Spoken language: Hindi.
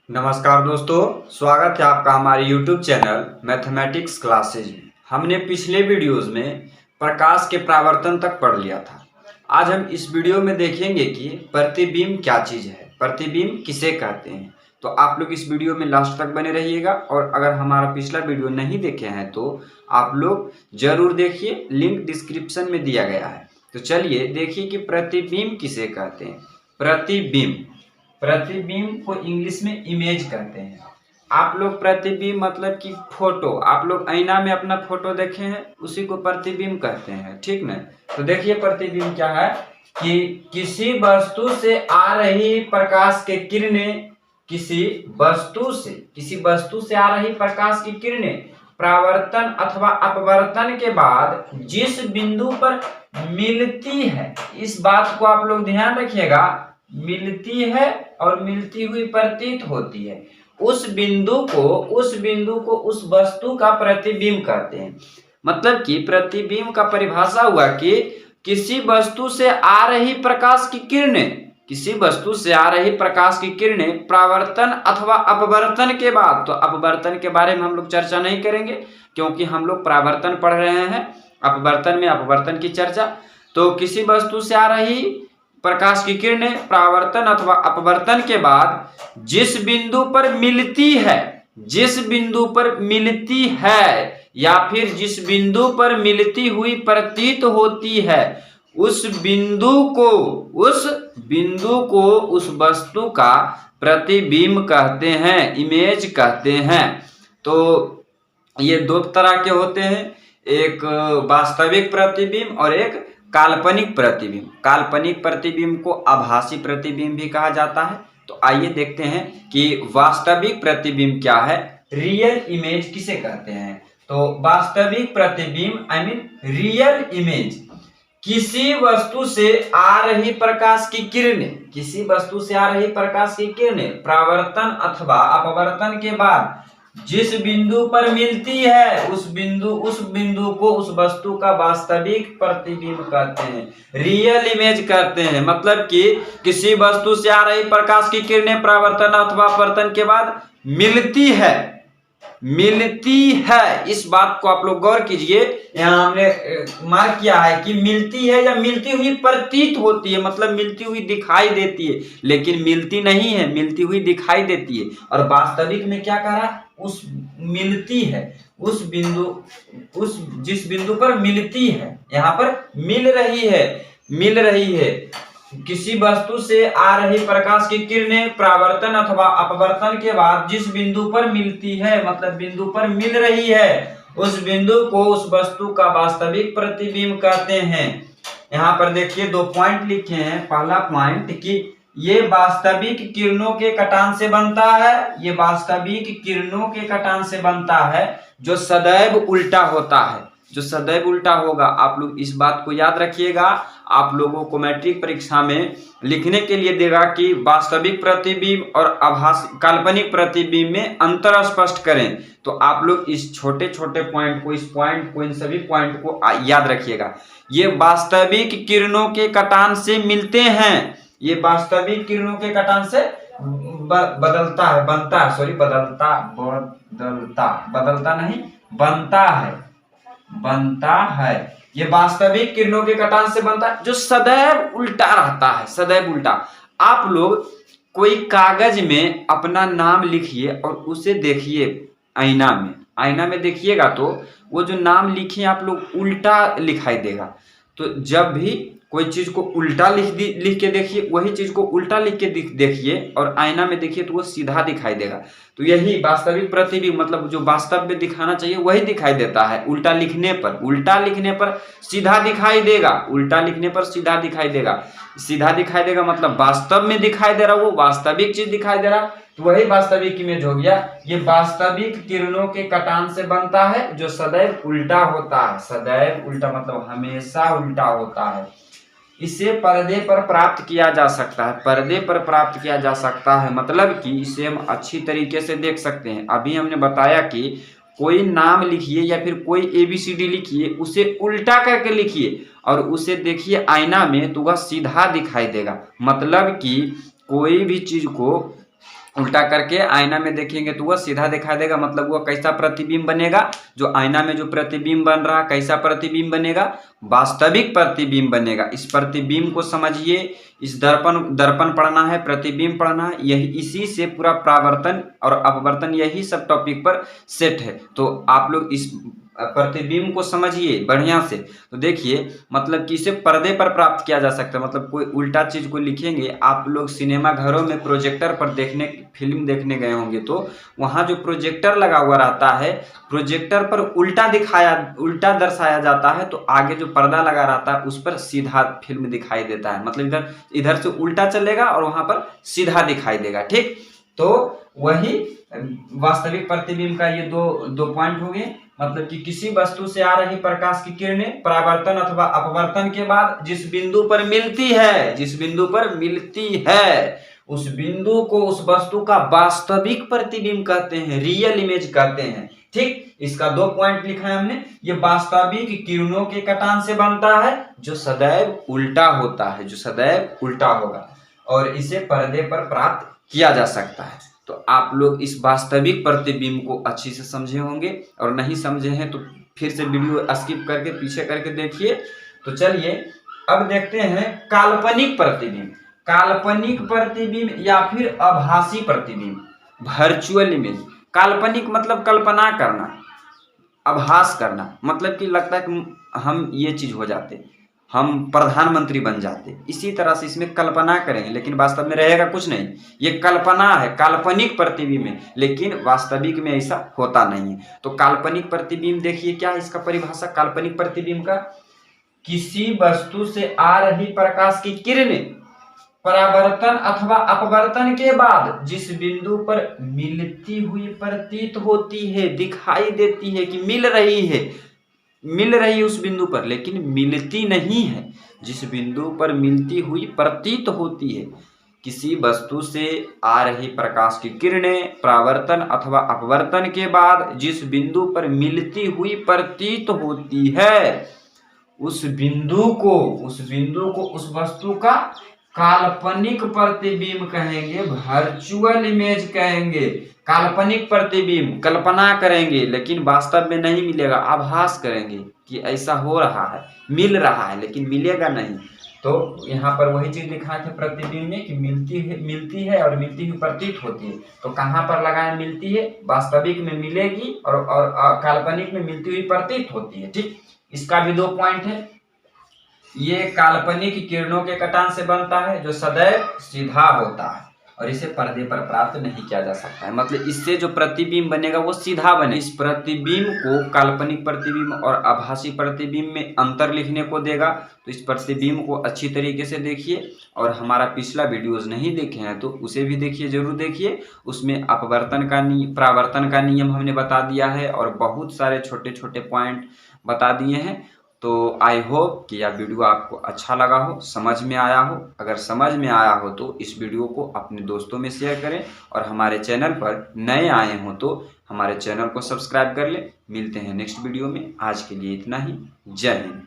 नमस्कार दोस्तों, स्वागत है आपका हमारे YouTube चैनल मैथमेटिक्स क्लासेज में। हमने पिछले वीडियोस में प्रकाश के परावर्तन तक पढ़ लिया था। आज हम इस वीडियो में देखेंगे कि प्रतिबिंब क्या चीज़ है, प्रतिबिंब किसे कहते हैं। तो आप लोग इस वीडियो में लास्ट तक बने रहिएगा, और अगर हमारा पिछला वीडियो नहीं देखे हैं तो आप लोग जरूर देखिए, लिंक डिस्क्रिप्शन में दिया गया है। तो चलिए देखिए कि प्रतिबिंब किसे कहते हैं। प्रतिबिंब को इंग्लिश में इमेज कहते हैं। आप लोग प्रतिबिंब मतलब कि फोटो, आप लोग आईना में अपना फोटो देखे हैं, उसी को प्रतिबिंब कहते हैं, ठीक ना। तो देखिए प्रतिबिंब क्या है कि किसी वस्तु से आ रही प्रकाश के किरणें, किसी वस्तु से आ रही प्रकाश की किरणें परावर्तन अथवा अपवर्तन के बाद जिस बिंदु पर मिलती है, इस बात को आप लोग ध्यान रखिएगा, मिलती है और मिलती हुई प्रतीत होती है, उस बिंदु को उस वस्तु का प्रतिबिंब कहते हैं। मतलब कि प्रतिबिंब का परिभाषा हुआ कि किसी वस्तु से आ रही प्रकाश की किरणें, परावर्तन अथवा अपवर्तन के बाद, तो अपवर्तन के बारे में हम लोग चर्चा नहीं करेंगे क्योंकि हम लोग परावर्तन पढ़ रहे हैं, अपवर्तन में अपवर्तन की चर्चा। तो किसी वस्तु से आ रही प्रकाश की किरणें परावर्तन अथवा अपवर्तन के बाद जिस बिंदु पर मिलती है या फिर जिस बिंदु पर मिलती हुई प्रतीत होती है, उस बिंदु को उस वस्तु का प्रतिबिंब कहते हैं, इमेज कहते हैं। तो ये दो तरह के होते हैं, एक वास्तविक प्रतिबिंब और एक काल्पनिक प्रतिबिंब। काल्पनिक प्रतिबिंब को आभासी प्रतिबिंब भी कहा जाता है। तो आइए देखते हैं कि वास्तविक प्रतिबिंब क्या है, रियल इमेज किसे कहते हैं। तो वास्तविक प्रतिबिंब रियल इमेज, किसी वस्तु से आ रही प्रकाश की किरणें परावर्तन अथवा अपवर्तन के बाद जिस बिंदु पर मिलती है, उस बिंदु को उस वस्तु का वास्तविक प्रतिबिंब कहते हैं, रियल इमेज कहते हैं। मतलब कि किसी वस्तु से आ रही प्रकाश की किरणें परावर्तन अथवा अपवर्तन के बाद मिलती है, इस बात को आप लोग गौर कीजिए। यहाँ हमने मार्क किया है कि मिलती है या मिलती हुई प्रतीत होती है, मतलब मिलती हुई दिखाई देती है, लेकिन मिलती नहीं है, मिलती हुई दिखाई देती है। और वास्तविक में क्या कह रहा है, मिलती है, जिस बिंदु पर मिलती है, यहाँ पर मिल रही है। किसी वस्तु से आ रही प्रकाश की किरणें परावर्तन अथवा अपवर्तन के बाद जिस बिंदु पर मिलती है, मतलब बिंदु पर मिल रही है, उस बिंदु को उस वस्तु का वास्तविक प्रतिबिंब कहते हैं। यहाँ पर देखिए दो पॉइंट लिखे हैं। पहला पॉइंट कि ये वास्तविक किरणों के कटान से बनता है, जो सदैव उल्टा होता है, जो सदैव उल्टा होगा। आप लोग इस बात को याद रखिएगा। आप लोगों को मैट्रिक परीक्षा में लिखने के लिए देगा कि वास्तविक प्रतिबिंब और आभासी काल्पनिक प्रतिबिंब में अंतर स्पष्ट करें। तो आप लोग इस छोटे छोटे पॉइंट को, इन सभी पॉइंट को याद रखिएगा। ये वास्तविक किरणों के कटान से मिलते हैं, ये वास्तविक किरणों के कटान से बनता है। ये वास्तविक किरणों के कटान से बनता है, जो सदैव उल्टा रहता है, सदैव उल्टा। आप लोग कोई कागज में अपना नाम लिखिए और उसे देखिए आईना में देखिएगा तो वो जो नाम लिखे आप लोग उल्टा लिखाई देगा। तो जब भी कोई चीज को उल्टा लिख के देखिए, वही चीज को उल्टा लिख के देखिए और आईना में देखिए तो वो सीधा दिखाई देगा। तो यही वास्तविक प्रतिबिंब, मतलब जो वास्तव में दिखाना चाहिए वही दिखाई देता है। उल्टा लिखने पर सीधा दिखाई देगा, मतलब वास्तव में दिखाई दे रहा, वो वास्तविक चीज दिखाई दे रहा, तो वही वास्तविक इमेज हो गया। ये वास्तविक किरणों के कटान से बनता है, जो सदैव उल्टा होता है, सदैव उल्टा मतलब हमेशा उल्टा होता है। इसे पर्दे पर प्राप्त किया जा सकता है, मतलब कि इसे हम अच्छी तरीके से देख सकते हैं। अभी हमने बताया कि कोई नाम लिखिए या फिर कोई ABCD लिखिए, उसे उल्टा करके लिखिए और उसे देखिए आईना में तो वह सीधा दिखाई देगा। मतलब कि कोई भी चीज को उल्टा करके आईना में देखेंगे तो वह सीधा दिखाई देगा, मतलब वह कैसा प्रतिबिंब बनेगा, जो आईना में जो प्रतिबिंब बन रहा कैसा प्रतिबिंब बनेगा, वास्तविक प्रतिबिंब बनेगा। इस प्रतिबिंब को समझिए, इस दर्पण पढ़ना है, प्रतिबिंब पढ़ना है, यही इसी से पूरा परावर्तन और अपवर्तन यही सब टॉपिक पर सेट है। तो आप लोग इस प्रतिबिंब को समझिए बढ़िया से। तो देखिए मतलब कि इसे पर्दे पर प्राप्त किया जा सकता है, मतलब कोई उल्टा चीज को लिखेंगे। आप लोग सिनेमा घरों में प्रोजेक्टर पर फिल्म देखने गए होंगे तो वहां जो प्रोजेक्टर लगा हुआ रहता है, प्रोजेक्टर पर उल्टा दर्शाया जाता है, तो आगे जो पर्दा लगा रहता है उस पर सीधा फिल्म दिखाई देता है, मतलब इधर से उल्टा चलेगा और वहां पर सीधा दिखाई देगा। ठीक, तो वही वास्तविक प्रतिबिंब का ये दो पॉइंट हो गए। मतलब कि किसी वस्तु से आ रही प्रकाश की किरणें परावर्तन अथवा अपवर्तन के बाद जिस बिंदु पर मिलती है उस बिंदु को उस वस्तु का वास्तविक प्रतिबिंब कहते हैं, रियल इमेज कहते हैं। ठीक, इसका 2 पॉइंट लिखा है हमने। ये वास्तविक किरणों के कटान से बनता है जो सदैव उल्टा होता है, जो सदैव उल्टा होगा, और इसे पर्दे पर प्राप्त किया जा सकता है। तो आप लोग इस वास्तविक प्रतिबिंब को अच्छी से समझे होंगे, और नहीं समझे हैं तो फिर से वीडियो स्किप करके पीछे करके देखिए। तो चलिए अब देखते हैं काल्पनिक प्रतिबिंब। काल्पनिक प्रतिबिंब या फिर आभासी प्रतिबिंब, वर्चुअल इमेज। काल्पनिक मतलब कल्पना करना, आभास करना मतलब कि लगता है कि हम ये चीज हो जाते, हम प्रधानमंत्री बन जाते, इसी तरह से इसमें कल्पना करेंगे, लेकिन वास्तव में रहेगा कुछ नहीं। ये कल्पना है, काल्पनिक प्रतिबिंब है, लेकिन वास्तविक में ऐसा होता नहीं है। तो काल्पनिक प्रतिबिंब देखिए क्या है इसका परिभाषा काल्पनिक प्रतिबिंब का। किसी वस्तु से आ रही प्रकाश की किरणें परावर्तन अथवा अपवर्तन के बाद जिस बिंदु पर मिलती हुई प्रतीत होती है, दिखाई देती है कि मिल रही उस बिंदु पर, लेकिन मिलती नहीं है, जिस बिंदु पर मिलती हुई प्रतीत होती है। किसी वस्तु से आ रही प्रकाश की किरणें परावर्तन अथवा अपवर्तन के बाद जिस बिंदु पर मिलती हुई प्रतीत होती है, उस बिंदु को उस वस्तु का काल्पनिक प्रतिबिंब कहेंगे, वर्चुअल इमेज कहेंगे। काल्पनिक प्रतिबिंब कल्पना करेंगे लेकिन वास्तव में नहीं मिलेगा, आभास करेंगे कि ऐसा हो रहा है, मिल रहा है, लेकिन मिलेगा नहीं। तो यहाँ पर वही चीज लिखा है प्रतिबिंब में कि मिलती है और मिलती हुई प्रतीत होती है। तो कहाँ पर लगाए मिलती है, वास्तविक में मिलेगी और काल्पनिक में मिलती हुई प्रतीत होती है। ठीक, इसका भी 2 पॉइंट है। ये काल्पनिक किरणों के कटान से बनता है जो सदैव सीधा होता है और इसे पर्दे पर प्राप्त नहीं किया जा सकता है, मतलब इससे जो प्रतिबिंब बनेगा वो सीधा बने। इस प्रतिबिंब को काल्पनिक प्रतिबिंब और आभासी प्रतिबिंब में अंतर लिखने को देगा। तो इस प्रतिबिंब को अच्छी तरीके से देखिए, और हमारा पिछला वीडियोस नहीं देखे हैं तो उसे भी देखिए, जरूर देखिए। उसमें परावर्तन का नियम हमने बता दिया है और बहुत सारे छोटे छोटे पॉइंट बता दिए हैं। तो आई होप कि यह वीडियो आपको अच्छा लगा हो, समझ में आया हो। अगर समझ में आया हो तो इस वीडियो को अपने दोस्तों में शेयर करें, और हमारे चैनल पर नए आए हो तो हमारे चैनल को सब्सक्राइब कर लें। मिलते हैं नेक्स्ट वीडियो में, आज के लिए इतना ही। जय हिंद।